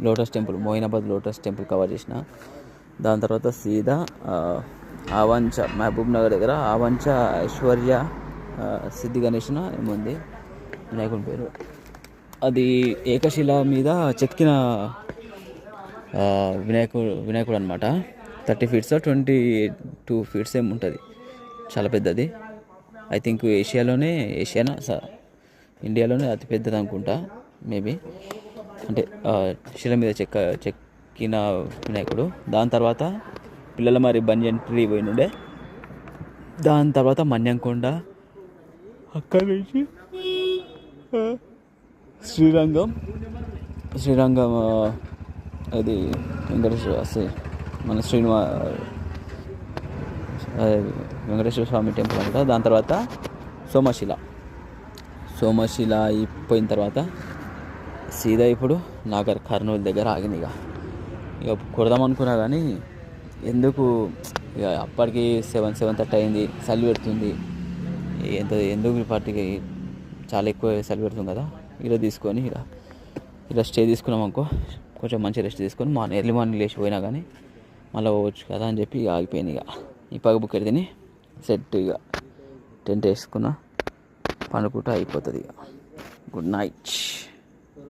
Lotus temple, Moinabad lotus temple cover చేసిన. దాని తర్వాత సీదా ఆవంచ, మహబూబ్ నగర్ దగ్గర ఆవంచ ఐశ్వర్య సిద్ధి గణేష్న ఏముంది వినాయకుని పేరు, అది ఏకశిల మీద చెక్కిన వినాయకుడు అనమాట. 30 feet 22 feet ఏమి ఉంటుంది, చాలా పెద్దది. ఐ థింక్ ఇండియాలోనే అతి పెద్దది అనుకుంటా మేబీ. అంటే శిల మీద చెక్కిన వినాయకుడు. దాని తర్వాత పిల్లల మరి బంజన్ ట్రీ పోయినుండే. దాని తర్వాత మన్యంకొండ, అక్కడి నుంచి శ్రీరంగం అది వెంకటేశ్వర మన వెంకటేశ్వర స్వామి టెంపుల్ అంట. దాని తర్వాత సోమశిల అయిపోయిన తర్వాత సీదా ఇప్పుడు నాగర్ కర్నూలు దగ్గర ఆగింది. ఇక కొడదాం అనుకున్నా కానీ ఎందుకు, ఇక అప్పటికి 7:30 అయింది, చలి పెడుతుంది. ఎందుకు ఈ పార్టీకి చాలా ఎక్కువ చలి పెడుతుంది కదా. ఇలా తీసుకొని ఇలా స్టే తీసుకున్నాం అనుకో, కొంచెం మంచి రెస్ట్ తీసుకొని ఎర్లీ మార్నింగ్ లేచి పోయినా కానీ మళ్ళీ పోవచ్చు కదా అని చెప్పి ఆగిపోయింది. ఈ పగ బుక్ తిని సెట్ టెంట్ వేసుకున్నా, పండుకుంటూ అయిపోతుంది. Good night.